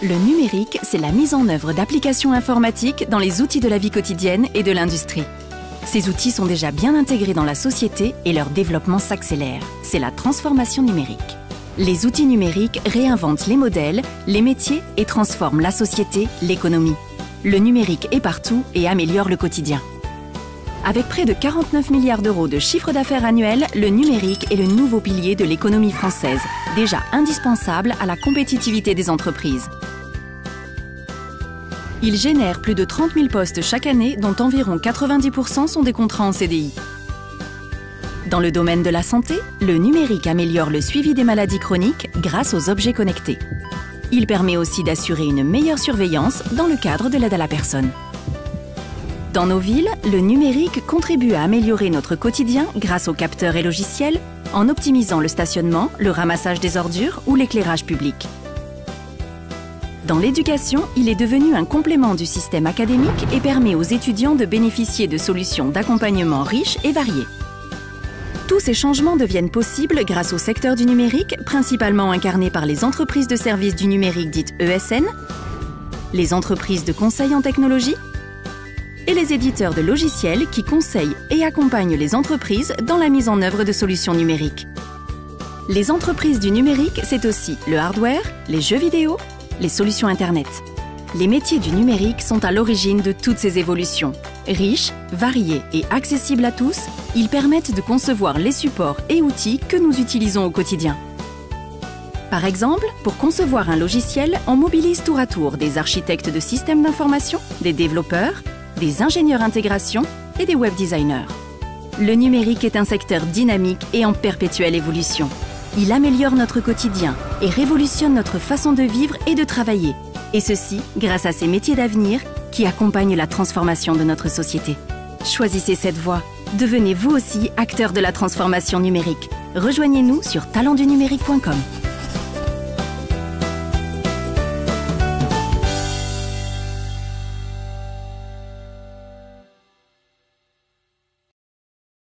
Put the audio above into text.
Le numérique, c'est la mise en œuvre d'applications informatiques dans les outils de la vie quotidienne et de l'industrie. Ces outils sont déjà bien intégrés dans la société et leur développement s'accélère. C'est la transformation numérique. Les outils numériques réinventent les modèles, les métiers et transforment la société, l'économie. Le numérique est partout et améliore le quotidien. Avec près de 49 milliards d'euros de chiffre d'affaires annuel, le numérique est le nouveau pilier de l'économie française, déjà indispensable à la compétitivité des entreprises. Il génère plus de 30 000 postes chaque année, dont environ 90% sont des contrats en CDI. Dans le domaine de la santé, le numérique améliore le suivi des maladies chroniques grâce aux objets connectés. Il permet aussi d'assurer une meilleure surveillance dans le cadre de l'aide à la personne. Dans nos villes, le numérique contribue à améliorer notre quotidien grâce aux capteurs et logiciels, en optimisant le stationnement, le ramassage des ordures ou l'éclairage public. Dans l'éducation, il est devenu un complément du système académique et permet aux étudiants de bénéficier de solutions d'accompagnement riches et variées. Tous ces changements deviennent possibles grâce au secteur du numérique, principalement incarné par les entreprises de services du numérique dites ESN, les entreprises de conseil en technologie, et les éditeurs de logiciels qui conseillent et accompagnent les entreprises dans la mise en œuvre de solutions numériques. Les entreprises du numérique, c'est aussi le hardware, les jeux vidéo, les solutions Internet. Les métiers du numérique sont à l'origine de toutes ces évolutions. Riches, variés et accessibles à tous, ils permettent de concevoir les supports et outils que nous utilisons au quotidien. Par exemple, pour concevoir un logiciel, on mobilise tour à tour des architectes de systèmes d'information, des développeurs, des ingénieurs intégration et des web designers. Le numérique est un secteur dynamique et en perpétuelle évolution. Il améliore notre quotidien et révolutionne notre façon de vivre et de travailler. Et ceci grâce à ces métiers d'avenir qui accompagnent la transformation de notre société. Choisissez cette voie. Devenez vous aussi acteur de la transformation numérique. Rejoignez-nous sur talentdunumérique.com.